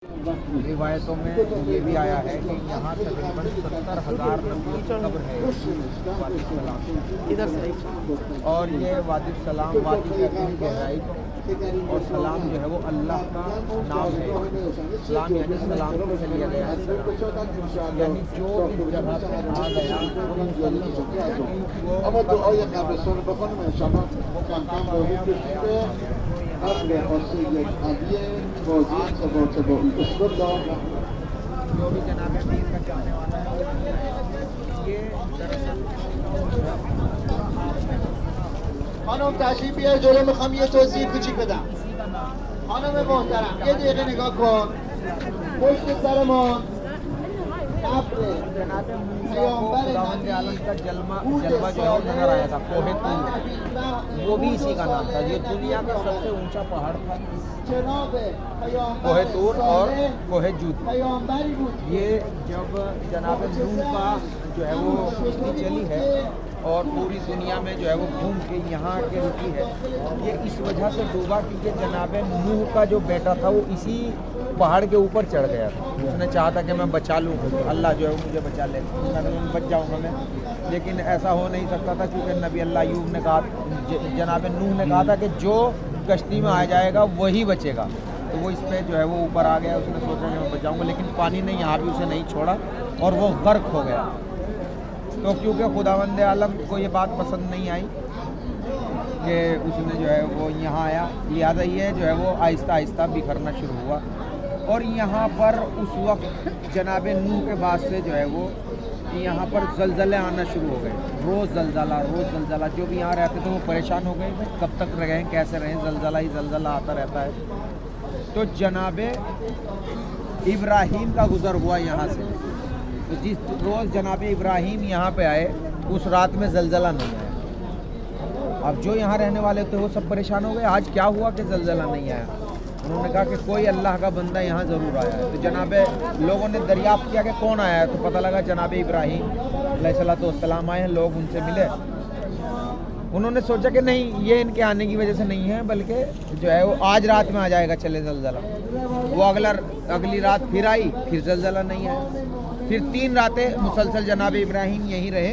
रिवायतों में ये भी आया है कि यहाँ तकरीबन 70,000 नबियों की कब्र है वादी सलाम इधर से और ये वादी सलाम वादी की अपनी गहराई और सलाम जो है वो अल्लाह का नाम है। सलाम यानी सलाम से लिया गया है, यानी जो इस जगह पे आ गया वो मुसल्ली हो गया, اما دعای قبرستان بخونیم انشاءالله کم کم وارد بشیم به قبر خاص یک علی قاضی طباطبایی. بسم الله. جو بھی جناب امیر کا چاہنے والا ہے یہ دراصل خانم تشریف بیار جلو، میخوام یه توضیح کوچیک بدم. خانم محترم یه دقیقه نگاه کن. پشت سرمان قبر खुदावंद आलम का जलवा जो है वो नजर आया था कोहे तूर, वो भी इसी का नाम था। ये दुनिया का सबसे ऊंचा पहाड़ था कोहे तूर और कोहे जूद। ये जब जनाब नूह का जो है वो किश्ती चली है और पूरी दुनिया में जो है वो घूम के यहाँ के रुकी है, ये इस वजह से डूबा क्योंकि जनाब नूह का जो बेटा था वो इसी पहाड़ के ऊपर चढ़ गया था। उसने चाहा था कि मैं बचा लूँ, अल्लाह जो है मुझे बचा ले, बच जाऊँगा मैं, लेकिन ऐसा हो नहीं सकता था क्योंकि नबी अल्लाह अय्यूब ने कहा, जनाब नूह ने कहा था कि जो कश्ती में आ जाएगा वही बचेगा। तो वो इस पर जो है वो ऊपर आ गया, उसने सोचा कि मैं बच जाऊँगा, लेकिन पानी ने यहाँ भी उसे नहीं छोड़ा और वो गर्क हो गया। तो क्योंकि खुदावंद आलम को ये बात पसंद नहीं आई कि उसने जो है वो यहाँ आया, लिहाजा ये जो है वो आहिस्ता आहिस्ता बिखरना शुरू हुआ। और यहाँ पर उस वक्त जनाब नूह के बाद से जो है वो यहाँ पर जलजले आना शुरू हो गए, रोज़ जलजला। जो भी यहाँ रहते थे वो परेशान हो गए, कब तक रहें कैसे रहें, जलजला ही जलजला आता रहता है। तो जनाब इब्राहीम का गुज़र हुआ यहाँ से, तो जिस रोज़ जनाब इब्राहीम यहाँ पे आए उस रात में जलजला नहीं आया। अब जो यहाँ रहने वाले थे वो सब परेशान हो गए, आज क्या हुआ कि जलजला नहीं आया। उन्होंने कहा कि कोई अल्लाह का बंदा यहाँ ज़रूर आया है। तो जनाब लोगों ने दरियाफ्त किया कि कौन आया है, तो पता लगा जनाब इब्राहीम अलैहिस्सलाम आए हैं। लोग उनसे मिले, उन्होंने सोचा कि नहीं ये इनके आने की वजह से नहीं है, बल्कि जो है वो आज रात में आ जाएगा चले जलजला। वो अगली रात फिर आई, फिर जलजला नहीं आया। फिर 3 रातें मुसलसल जनाब इब्राहीम यहीं रहे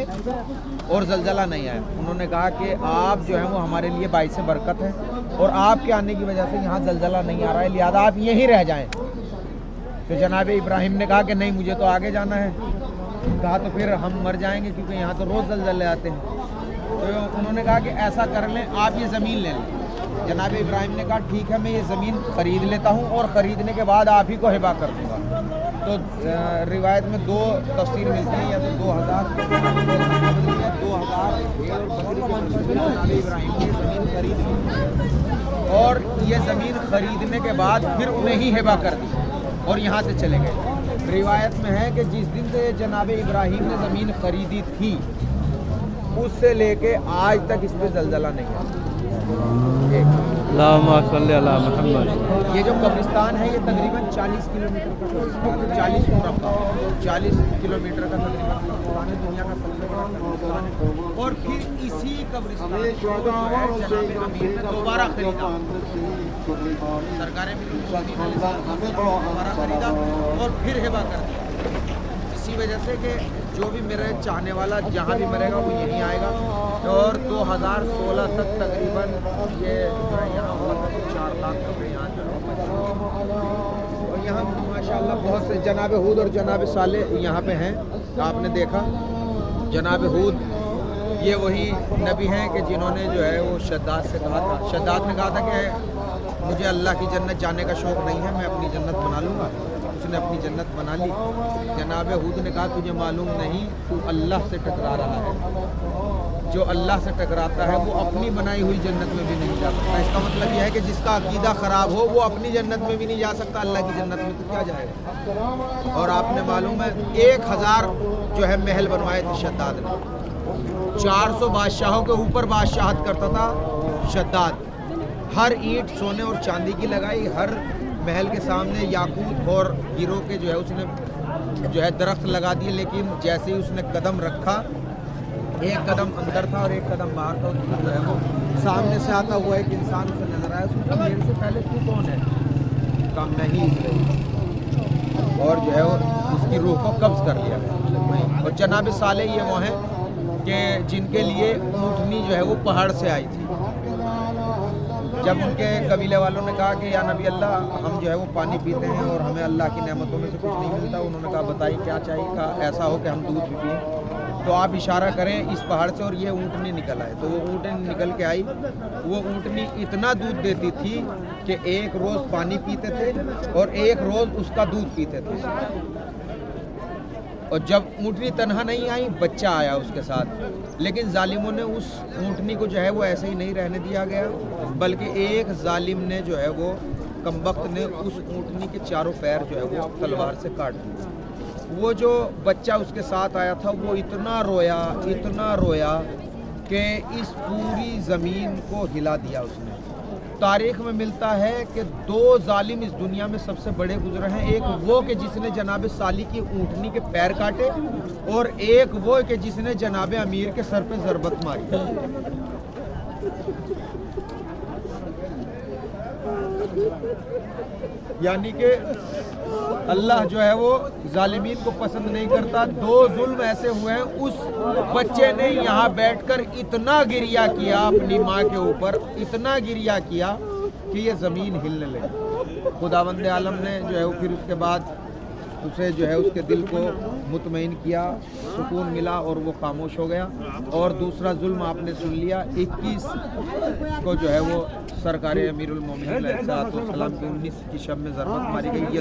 और जलजला नहीं आया। उन्होंने कहा कि आप जो है वो हमारे लिए बाइस बरकत है और आपके आने की वजह से यहाँ जलजला नहीं आ रहा है, लिहाजा आप यहीं रह जाएं। तो जनाब इब्राहीम ने कहा कि नहीं मुझे तो आगे जाना है। कहा तो फिर हम मर जाएंगे क्योंकि यहाँ तो रोज़ जलजले आते हैं। तो उन्होंने कहा कि ऐसा कर लें, आप ये ज़मीन ले लें। जनाब इब्राहीम ने कहा ठीक है मैं ये ज़मीन ख़रीद लेता हूँ और ख़रीदने के बाद आप ही को हिबा कर दूँगा। तो रिवायत में 2 तफसीर मिलती हैं, या तो 2000 जनाब इब्राहीम ने ज़मीन खरीद ली और ये ज़मीन ख़रीदने के बाद फिर उन्हें ही हिबा कर दी और यहाँ से चले गए। रिवायत में है कि जिस दिन से जनाब इब्राहीम ने ज़मीन खरीदी थी उससे लेके आज तक इस पर जलजला नहीं है। ये जो कब्रिस्तान है ये तकरीबन 40 किलोमीटर का कब्रिस्तान है, 40 किलोमीटर का तकरीबन कब्रिस्तान है, दुनिया का सबसे बड़ा कब्रिस्तान है। और फिर इसी कब्रिस्तान को जनाब अमीर ने दोबारा खरीदा, सरकार दोबारा खरीदा और फिर हिबा कर दिया। इसी वजह से कि जो भी मेरे चाहने वाला जहाँ भी मरेगा वो यहीं आएगा। और 2016 तक तकरीबन ये यहाँ 4 लाख कब्रें यहाँ जो और यहाँ माशाल्लाह बहुत से जनाब हूद और जनाब साले यहाँ पे हैं। आपने देखा जनाब हूद ये वही नबी हैं कि जिन्होंने जो है वो शद्दाद से कहा था, शद्दाद ने कहा था कि मुझे अल्लाह की जन्नत जाने का शौक़ नहीं है, मैं अपनी जन्नत बना लूँगा। उसने अपनी जन्नत बना ली। जनाब हूद ने कहा तुझे मालूम नहीं तू अल्लाह से टकरा रहा है, जो अल्लाह से टकराता है वो अपनी बनाई हुई जन्नत में भी नहीं जा सकता। इसका मतलब यह है कि जिसका अकीदा ख़राब हो वो अपनी जन्नत में भी नहीं जा सकता, अल्लाह की जन्नत में तो क्या जाएगा। और आपने मालूम है 1000 जो है महल बनवाए थे शद्दाद ने, 400 बादशाहों के ऊपर बादशाहत करता था शद्दाद। हर ईंट सोने और चांदी की लगाई, हर महल के सामने याकूत और हीरो के जो है उसने जो है दरख्त लगा दिए। लेकिन जैसे ही उसने कदम रखा, एक कदम अंदर था और एक कदम बाहर था, उसमें जो है वो सामने से आता हुआ एक इंसान उसे नजर आया। उसने कहा मेरे से पहले तू कौन है? कहा मैं ही जो है उसकी रूह को कब्ज़ कर लिया गया। और जनाब सालेह ये वो हैं कि जिनके लिए ऊँटनी जो है वो पहाड़ से आई थी। जब उनके कबीले वालों ने कहा कि या नबी अल्लाह, हम जो है वो पानी पीते हैं और हमें अल्लाह की नेमतों में से कुछ नहीं मिलता, उन्होंने कहा बताइए क्या चाहिए। कहा ऐसा हो कि हम दूध भी पिएँ, तो आप इशारा करें इस पहाड़ से और ये ऊँटनी निकल आए। तो वो ऊँटनी निकल के आई। वो ऊँटनी इतना दूध देती थी कि एक रोज़ पानी पीते थे और एक रोज़ उसका दूध पीते थे। और जब ऊँटनी तन्हा नहीं आई, बच्चा आया उसके साथ, लेकिन जालिमों ने उस ऊँटनी को जो है वो ऐसे ही नहीं रहने दिया गया, बल्कि एक जालिम ने जो है वो कमबख्त ने उस ऊँटनी के चारों पैर जो है वो तलवार से काट दिए। वो जो बच्चा उसके साथ आया था वो इतना रोया कि इस पूरी ज़मीन को हिला दिया उसने। तारीख़ में मिलता है कि 2 जालिम इस दुनिया में सबसे बड़े गुजरे हैं। एक वो कि जिसने जनाब साली की ऊँटनी के पैर काटे, और एक वो कि जिसने जनाब अमीर के सर पे ज़रबत मारी। यानी कि अल्लाह जो है वो जालिमीन को पसंद नहीं करता। 2 जुल्म ऐसे हुए हैं। उस बच्चे ने यहाँ बैठकर इतना गिरिया किया अपनी माँ के ऊपर, इतना गिरिया किया कि ये ज़मीन हिलने लगी। खुदावंद आलम ने जो है वो फिर उसके बाद उसे जो है उसके दिल को मुतमईन किया, सुकून मिला और वो खामोश हो गया। और दूसरा जुल्म आपने सुन लिया, 21 को जो है वो सरकार अमीरुल मोमिनीन अलैहिस्सलाम की 19 की शब में ज़रबत मारी गई।